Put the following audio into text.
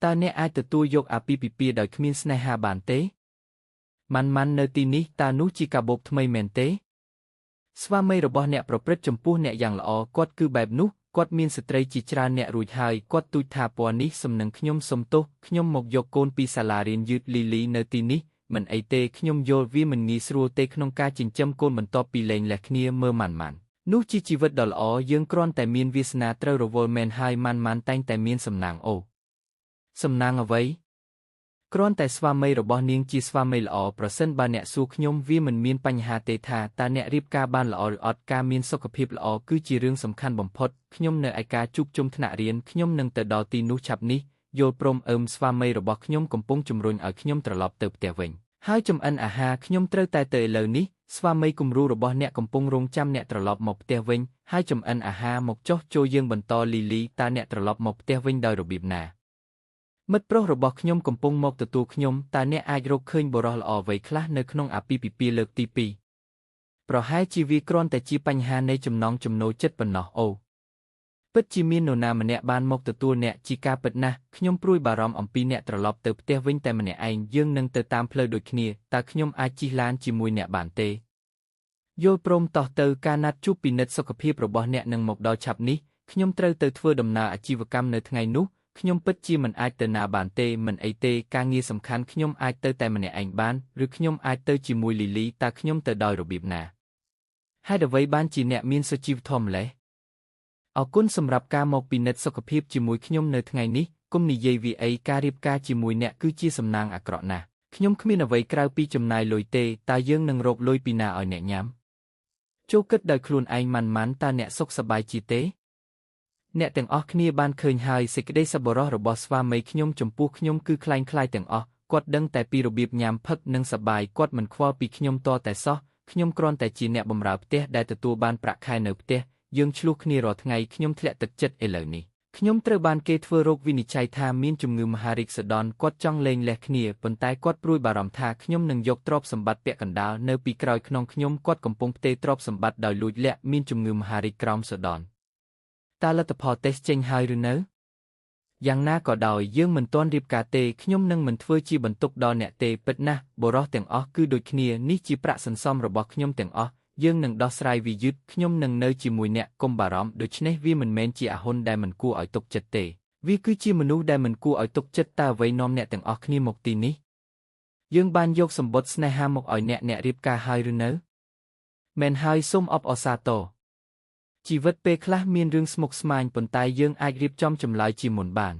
តើអ្នកអាចទទួលយកអាពាហ៍ពិពាហ៍ដោយគ្មានស្នេហាបានទេម៉ាន់នៅទីនេះតើនោះជាកាបូបថ្មីមែនទេស្វាមីរបស់អ្នកប្រព្រឹត្តចំពោះអ្នកយ៉ាងល្អគាត់គឺបែបនោះគាត់មានស្ត្រីជាច្រើនអ្នករួចហើយគាត់ទូចថាពណ៌នេះសំនឹងខ្ញុំសុំទោសខ្ញុំមកយកកូនពីសាលារៀនយឺតលីនៅទីនេះមិនអីទេខ្ញុំយល់វាមិនងាយស្រួលទេក្នុងការចិញ្ចឹមកូនបន្ទាប់ពីលែងលះគ្នាមើលម៉ាន់នោះជាជីវិតដ៏ល្អយើងគ្រាន់តែមានវាសនាត្រូវរវល់មែនហើយម៉ាន់តែងតែមានសំណាងអូសំណាងអ្វីគ្រាន់តែស្វាមីរបស់នាងជាស្វាមីល្អប្រសិនបើអ្នកសួរខ្ញុំវាមិនមានបញ្ហាទេថាតើអ្នករៀបការបានល្អឬអត់ការមានសុខភាពល្អគឺជារឿងសំខាន់បំផុតខ្ញុំនៅឯការជួបជុំថ្នាក់រៀនខ្ញុំនឹងទៅដល់ទីនោះឆាប់នេះយល់ព្រមស្វាមីរបស់ខ្ញុំកំពុងជំរុញឲ្យខ្ញុំត្រឡប់ទៅផ្ទះវិញហើយចំអិនអាហារខ្ញុំត្រូវតែទៅឥឡូវនេះស្វាមីគំរូរបស់អ្នកកំពុងរងចាំអ្នកត្រឡប់មកផ្ទះវិញហើយចំអិនអាហារមកចុះចូលយើងបន្តលីតើអ្នកត្រឡប់មកផ្ទះវិញដោយរបៀបណាមិត្តប្រុសរបស់ខ្ញុំកំពុងមកទទួលខ្ញុំតើអ្នកអាចរកឃើញបុរសល្អអ្វីខ្លះនៅក្នុងអាពាហ៍ពិពាហ៍លើកទី2ប្រហែលជាវាគ្រាន់តែជាបញ្ហានៃចំណង់ចំណូលចិត្តប៉ុណ្ណោះអូពិតជាមាននរណាម្នាក់បានមកទទួលអ្នកជាការពិតណាស់ខ្ញុំព្រួយបារម្ភអំពីអ្នកត្រឡប់ទៅផ្ទះវិញតែម្នាក់ឯងយើងនឹងទៅតាមផ្លូវដូចគ្នាតើខ្ញុំអាចជិះឡានជាមួយអ្នកបានទេយល់ព្រមតោះទៅការណាត់ជួបពិនិត្យសុខភាពរបស់អ្នកនឹងមកដល់ឆាប់នេះខ្ញុំត្រូវទៅធ្វើដំណើរអាជីវកម្មនៅថ្ងៃនោះខ្ញុំពិតជាមិនអាចទៅណាបានទេមិនអីទេការងារសំខាន់ខ្ញុំអាចទៅតែម្នាក់ឯងបានឬខ្ញុំអាចទៅជាមួយលីតើខ្ញុំទៅដោយរបៀបណាហេតុអ្វីបានជាអ្នកមានសុជីវធម៌ម្លេះអរគុណសម្រាប់ការមកពិនិត្យសុខភាពជាមួយខ្ញុំនៅថ្ងៃនេះគុំនិយាយវាអីការរៀបការជាមួយអ្នកគឺជាសំណាងអាក្រក់ណាស់ខ្ញុំគ្មានអ្វីក្រៅពីចំណាយលុយទេតើយើងនឹងរកលុយពីណាឲ្យអ្នកញ៉ាំចូលគិតដោយខ្លួនឯងម៉ាន់តើអ្នកសុខសប្បាយជាទេអ្នកទាំងអស់គ្នាបានឃើញហើយសេចក្តីសប្បុរសរបស់ស្វាមីខ្ញុំចំពោះខ្ញុំគឺคล้ายទាំងអស់គាត់ដឹងតែពីរបៀបញ៉ាំផឹកនិងសប្បាយគាត់មិនខ្វល់ពីខ្ញុំតតែសោះខ្ញុំគ្រាន់តែជាអ្នកបម្រើផ្ទះដែលទទួលបានប្រាក់ខែនៅផ្ទះយើងឆ្លោះគ្នារាល់ថ្ងៃខ្ញុំធ្លាក់ទឹកចិត្តឥឡូវនេះខ្ញុំត្រូវបានគេធ្វើរោគវិនិច្ឆ័យថាមានជំងឺមហារីកសដន់គាត់ចង់លែងលះគ្នាប៉ុន្តែគាត់ព្រួយបារម្ភថាខ្ញុំនឹងយកទ្រព្យសម្បត្តិពាក់កណ្ដាលនៅពីក្រោយខ្នងខ្ញុំគាត់កំពុងផ្ទេរទ្រព្យសម្បត្តិដោយលួចលាក់មានជំងឺមហារីកក្រោមសដន់តើលទ្ធផលតេស្តចេញហើយឬនៅយ៉ាងណាក៏ដោយយើងមិនទាន់រៀបការទេខ្ញុំនឹងមិនធ្វើជាបន្ទុកដល់អ្នកទេពិតណាស់បុរសទាំងអស់គឺដូចគ្នានេះជាប្រាក់សន្សំរបស់ខ្ញុំទាំងអស់យើងនឹងដោះស្រាយវាយឺតខ្ញុំនឹងនៅជាមួយអ្នកកុំបារម្ភដូច្នេះវាមិនមែនជាអាហ៊ុនដែលមិនគួរឲ្យទុកចិត្តទេវាគឺជាមនុស្សដែលមិនគួរឲ្យទុកចិត្តតើអ្វីនាំអ្នកទាំងអស់គ្នាមកទីនេះយើងបានយកសម្បត្តិស្នេហាមកឲ្យអ្នករៀបការហើយឬនៅមែនហើយសូមអបអរសាទរជីវិតពេលខ្លះមានរឿងស្មុគស្មាញប៉ុន្តែយើងអាចរៀបចំចម្លើយជាមុនបាន